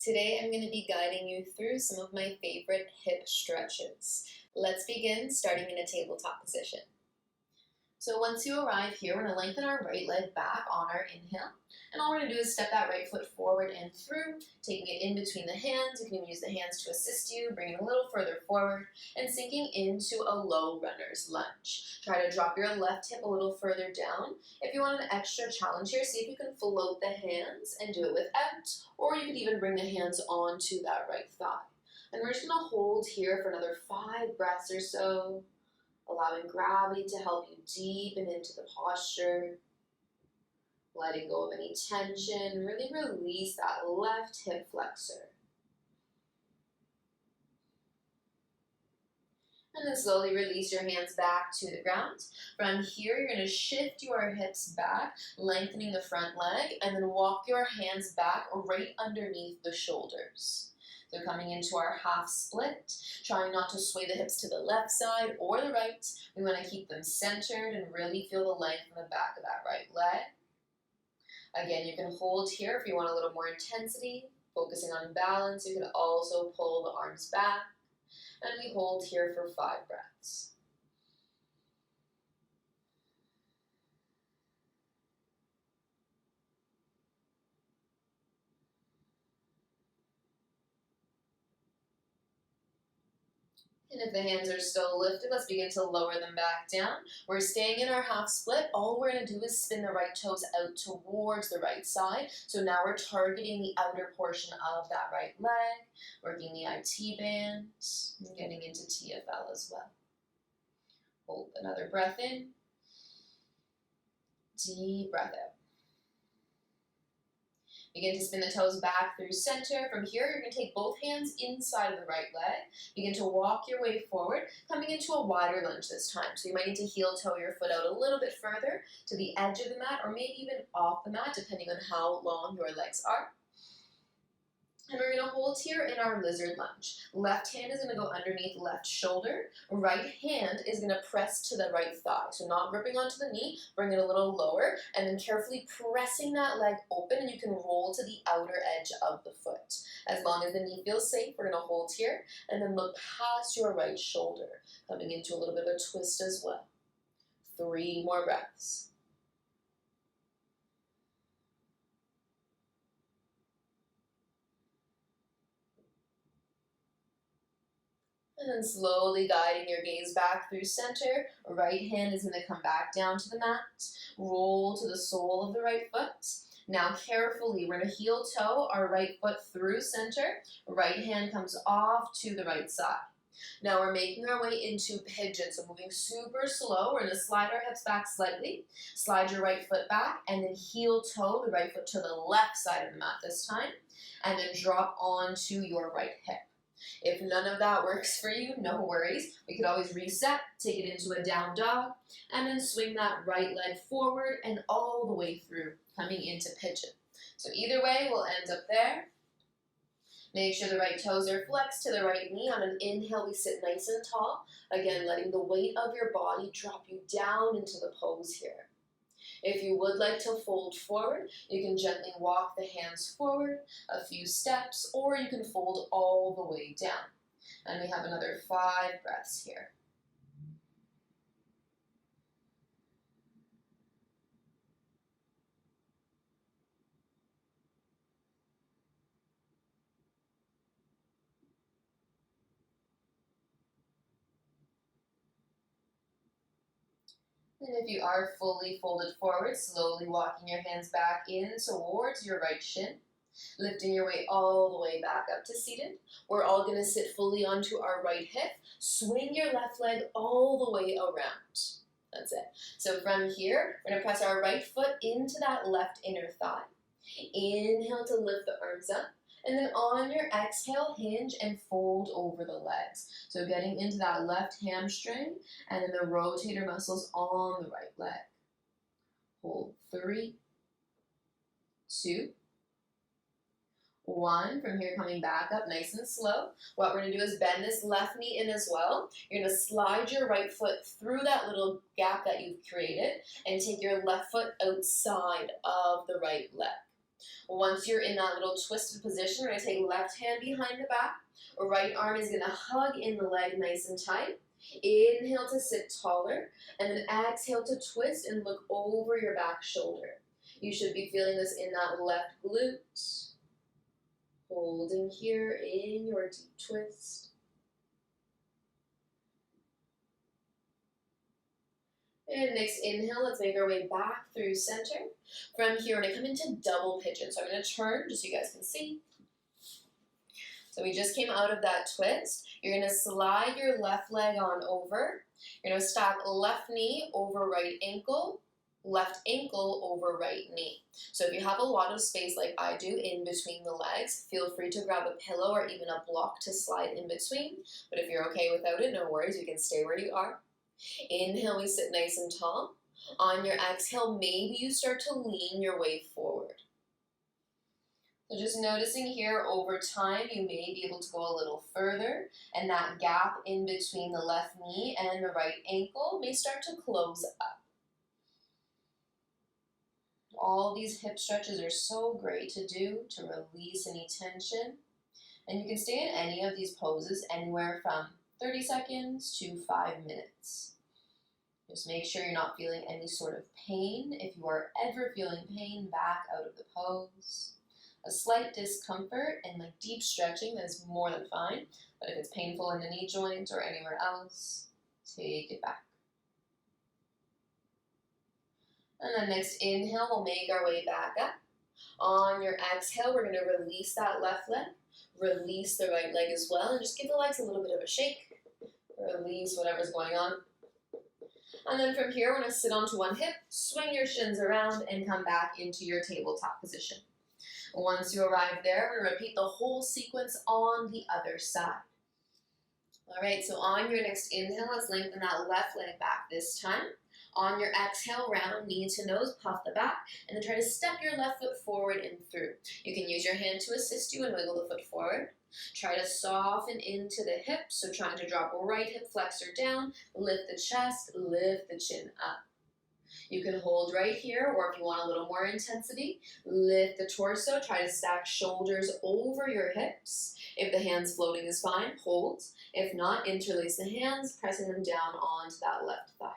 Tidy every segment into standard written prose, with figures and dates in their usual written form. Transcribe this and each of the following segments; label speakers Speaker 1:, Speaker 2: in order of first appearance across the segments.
Speaker 1: Today I'm going to be guiding you through some of my favorite hip stretches. Let's begin starting in a tabletop position. So once you arrive here, we're going to lengthen our right leg back on our inhale. And all we're going to do is step that right foot forward and through, taking it in between the hands. You can even use the hands to assist you, bring it a little further forward, and sinking into a low runner's lunge. Try to drop your left hip a little further down. If you want an extra challenge here, see if you can float the hands and do it without, or you could even bring the hands onto that right thigh. And we're just going to hold here for another 5 breaths or so, allowing gravity to help you deepen into the posture, letting go of any tension, really release that left hip flexor. And then slowly release your hands back to the ground. From here, you're going to shift your hips back, lengthening the front leg, and then walk your hands back right underneath the shoulders. So coming into our half split, trying not to sway the hips to the left side or the right. We want to keep them centered and really feel the length in the back of that right leg. Again, you can hold here if you want a little more intensity, focusing on balance. You can also pull the arms back, and we hold here for 5 breaths. And if the hands are still lifted, let's begin to lower them back down. We're staying in our half split. All we're going to do is spin the right toes out towards the right side. So now we're targeting the outer portion of that right leg, working the IT band, and getting into TFL as well. Hold another breath in. Deep breath out. Begin to spin the toes back through center. From here, you're going to take both hands inside of the right leg. Begin to walk your way forward, coming into a wider lunge this time. So you might need to heel toe your foot out a little bit further to the edge of the mat, or maybe even off the mat, depending on how long your legs are. And we're going to hold here in our lizard lunge. Left hand is going to go underneath left shoulder. Right hand is going to press to the right thigh. So not gripping onto the knee, bring it a little lower, and then carefully pressing that leg open, and you can roll to the outer edge of the foot. As long as the knee feels safe, we're going to hold here, and then look past your right shoulder, coming into a little bit of a twist as well. 3 more breaths. And then slowly guiding your gaze back through center. Right hand is going to come back down to the mat. Roll to the sole of the right foot. Now carefully, we're going to heel toe our right foot through center. Right hand comes off to the right side. Now we're making our way into pigeon, so moving super slow. We're going to slide our hips back slightly. Slide your right foot back, and then heel toe the right foot to the left side of the mat this time. And then drop onto your right hip. If none of that works for you, no worries. We could always reset, take it into a down dog, and then swing that right leg forward and all the way through, coming into pigeon. So either way, we'll end up there. Make sure the right toes are flexed to the right knee. On an inhale, we sit nice and tall. Again, letting the weight of your body drop you down into the pose here. If you would like to fold forward, you can gently walk the hands forward a few steps, or you can fold all the way down. And we have another 5 breaths here. And if you are fully folded forward, slowly walking your hands back in towards your right shin, lifting your weight all the way back up to seated. We're all going to sit fully onto our right hip. Swing your left leg all the way around. That's it. So from here, we're going to press our right foot into that left inner thigh. Inhale to lift the arms up. And then on your exhale, hinge and fold over the legs. So getting into that left hamstring and then the rotator muscles on the right leg. Hold 3, 2, 1. From here, coming back up nice and slow. What we're going to do is bend this left knee in as well. You're going to slide your right foot through that little gap that you've created and take your left foot outside of the right leg. Once you're in that little twisted position, we're going to take left hand behind the back. Right arm is going to hug in the leg nice and tight. Inhale to sit taller, and then exhale to twist and look over your back shoulder. You should be feeling this in that left glute. Holding here in your deep twist. And next inhale, let's make our way back through center. From here, we're going to come into double pigeon. So I'm going to turn just so you guys can see. So we just came out of that twist. You're going to slide your left leg on over. You're going to stack left knee over right ankle, left ankle over right knee. So if you have a lot of space like I do in between the legs, feel free to grab a pillow or even a block to slide in between. But if you're okay without it, no worries, you can stay where you are. Inhale, we sit nice and tall. On your exhale, maybe you start to lean your way forward. So just noticing here over time, you may be able to go a little further, and that gap in between the left knee and the right ankle may start to close up. All these hip stretches are so great to do to release any tension. And you can stay in any of these poses anywhere from 30 seconds to 5 minutes. Just make sure you're not feeling any sort of pain. If you are ever feeling pain, back out of the pose. A slight discomfort and like deep stretching, that is more than fine. But if it's painful in the knee joint or anywhere else, take it back. And then next inhale, we'll make our way back up. On your exhale, we're going to release that left leg. Release the right leg as well, and just give the legs a little bit of a shake. Release whatever's going on. And then from here, we're going to sit onto one hip, swing your shins around, and come back into your tabletop position. Once you arrive there, we're going to repeat the whole sequence on the other side. All right, so on your next inhale, let's lengthen that left leg back this time. On your exhale, round knee to nose, puff the back, and then try to step your left foot forward and through. You can use your hand to assist you and wiggle the foot forward. Try to soften into the hips, so trying to drop right hip flexor down, lift the chest, lift the chin up. You can hold right here, or if you want a little more intensity, lift the torso, try to stack shoulders over your hips. If the hands floating is fine, hold. If not, interlace the hands, pressing them down onto that left thigh.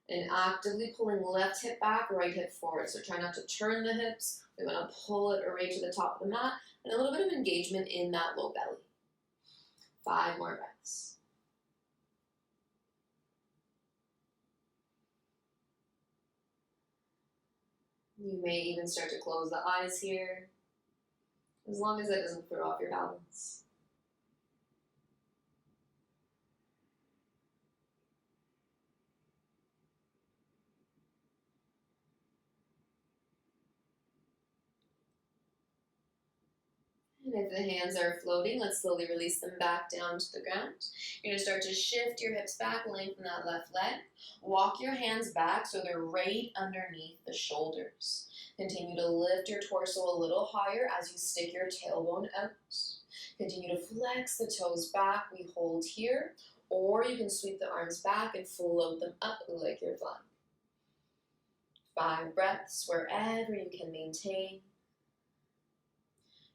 Speaker 1: And actively pulling left hip back, right hip forward. So try not to turn the hips. We want to pull it right to the top of the mat. And a little bit of engagement in that low belly. 5 more breaths. You may even start to close the eyes here, as long as that doesn't throw off your balance. And if the hands are floating, let's slowly release them back down to the ground. You're going to start to shift your hips back, lengthen that left leg. Walk your hands back so they're right underneath the shoulders. Continue to lift your torso a little higher as you stick your tailbone out. Continue to flex the toes back. We hold here, or you can sweep the arms back and float them up like you're flying. 5 breaths wherever you can maintain.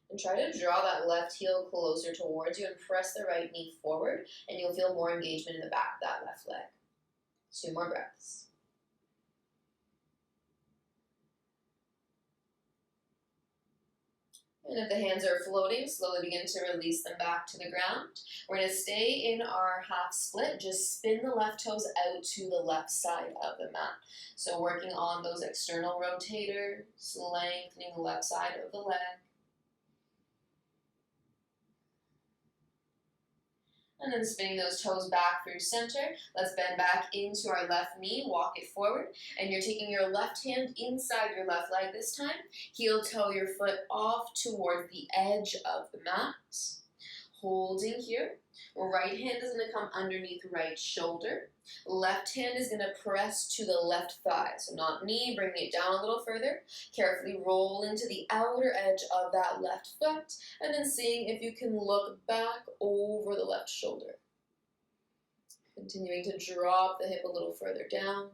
Speaker 1: And try to draw that left heel closer towards you and press the right knee forward, and you'll feel more engagement in the back of that left leg. 2 more breaths. And if the hands are floating, slowly begin to release them back to the ground. We're going to stay in our half split. Just spin the left toes out to the left side of the mat. So working on those external rotators, lengthening the left side of the leg. And then spinning those toes back through center. Let's bend back into our left knee, walk it forward. And you're taking your left hand inside your left leg this time. Heel toe your foot off toward the edge of the mat. Holding here. Right hand is going to come underneath right shoulder. Left hand is going to press to the left thigh. So not knee, bringing it down a little further. Carefully rolling to the outer edge of that left foot. And then seeing if you can look back over the left shoulder. Continuing to drop the hip a little further down.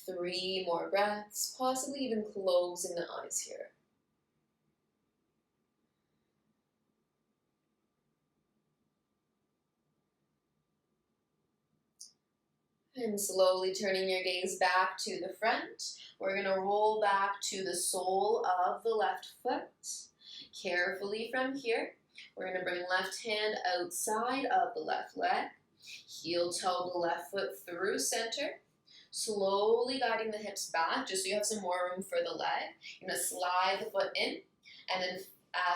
Speaker 1: 3 more breaths, possibly even closing the eyes here. And slowly turning your gaze back to the front, we're going to roll back to the sole of the left foot. Carefully from here, we're going to bring left hand outside of the left leg, heel toe the left foot through center, slowly guiding the hips back just so you have some more room for the leg. You're going to slide the foot in and then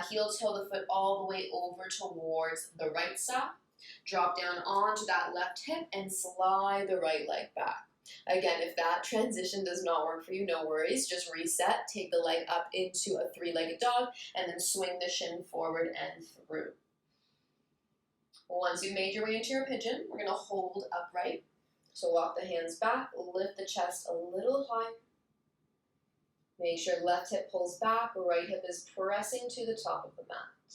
Speaker 1: heel toe the foot all the way over towards the right side. Drop down onto that left hip and slide the right leg back. Again, if that transition does not work for you, no worries. Just reset, take the leg up into a 3-legged dog, and then swing the shin forward and through. Once you've made your way into your pigeon, we're going to hold upright. So walk the hands back, lift the chest a little higher. Make sure left hip pulls back, right hip is pressing to the top of the mat.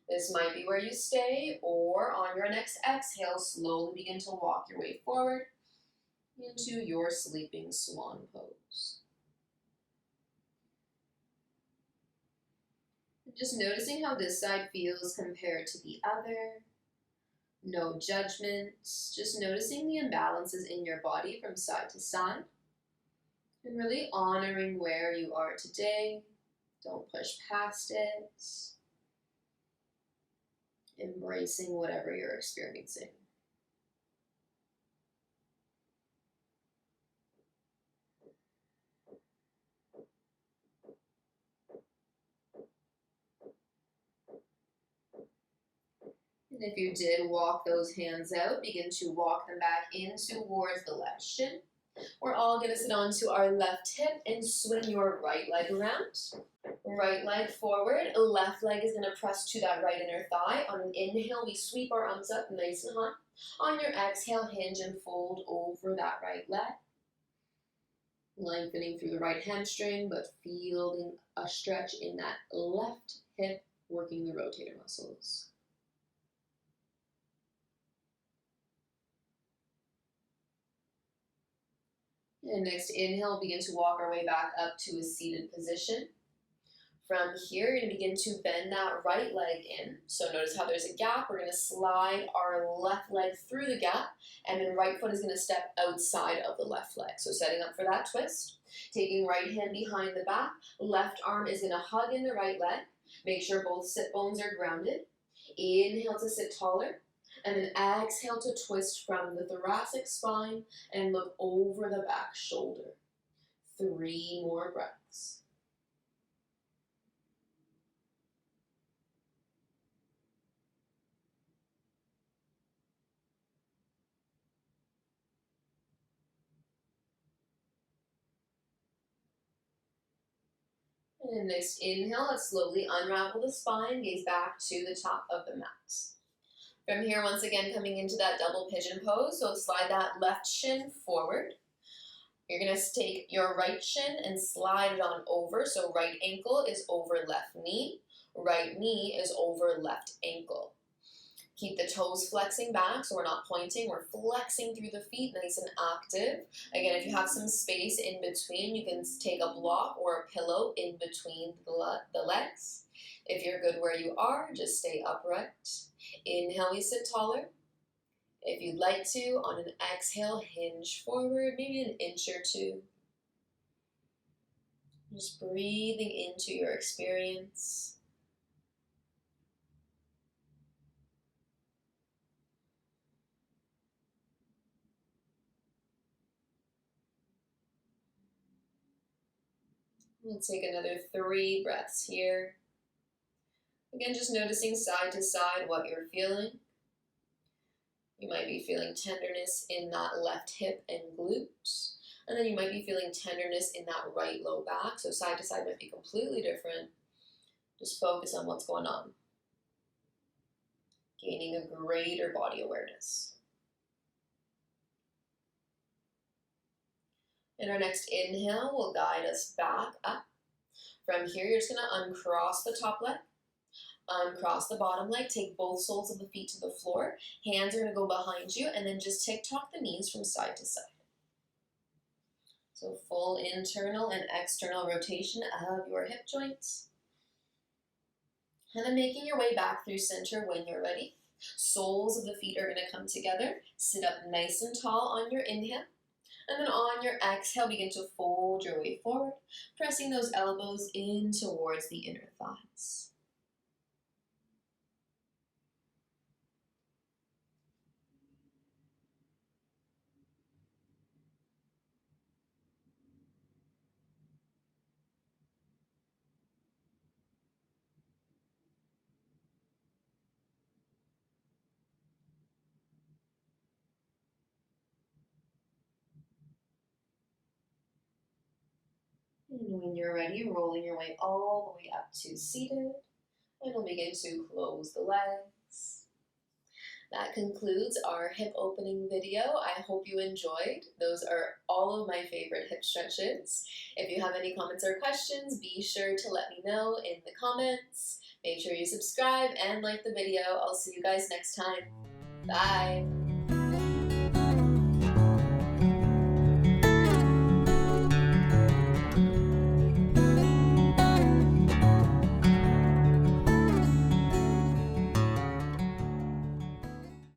Speaker 1: This might be where you stay, or on your next exhale, slowly begin to walk your way forward into your sleeping swan pose. Just noticing how this side feels compared to the other. No judgment, just noticing the imbalances in your body from side to side. And really honoring where you are today. Don't push past it. Embracing whatever you're experiencing. And if you did walk those hands out, begin to walk them back in towards the left shin. We're all going to sit onto our left hip and swing your right leg around. Right leg forward, left leg is going to press to that right inner thigh. On an inhale, we sweep our arms up nice and high. On your exhale, hinge and fold over that right leg. Lengthening through the right hamstring, but feeling a stretch in that left hip, working the rotator muscles. And next inhale, begin to walk our way back up to a seated position. From here, you're going to begin to bend that right leg in. So notice how there's a gap. We're going to slide our left leg through the gap, and then right foot is going to step outside of the left leg. So setting up for that twist. Taking right hand behind the back, left arm is going to hug in the right leg. Make sure both sit bones are grounded. Inhale to sit taller. And then exhale to twist from the thoracic spine and look over the back shoulder. 3 more breaths. And next inhale, let's slowly unravel the spine, gaze back to the top of the mat. From here, once again, coming into that double pigeon pose, so slide that left shin forward. You're going to take your right shin and slide it on over, so right ankle is over left knee is over left ankle. Keep the toes flexing back, so we're not pointing, we're flexing through the feet, nice and active. Again, if you have some space in between, you can take a block or a pillow in between the legs. If you're good where you are, just stay upright. Inhale, we sit taller. If you'd like to, on an exhale, hinge forward, maybe an inch or 2. Just breathing into your experience. We'll take another 3 breaths here. Again, just noticing side to side what you're feeling. You might be feeling tenderness in that left hip and glute. And then you might be feeling tenderness in that right low back. So side to side might be completely different. Just focus on what's going on. Gaining a greater body awareness. And our next inhale will guide us back up. From here, you're just going to uncross the top leg. Uncross the bottom leg, take both soles of the feet to the floor. Hands are going to go behind you, and then just tick-tock the knees from side to side. So full internal and external rotation of your hip joints. And then making your way back through center when you're ready. Soles of the feet are going to come together. Sit up nice and tall on your inhale. And then on your exhale, begin to fold your way forward, pressing those elbows in towards the inner thighs. And when you're ready, rolling your way all the way up to seated. And we'll begin to close the legs. That concludes our hip opening video. I hope you enjoyed. Those are all of my favorite hip stretches. If you have any comments or questions, be sure to let me know in the comments. Make sure you subscribe and like the video. I'll see you guys next time. Bye.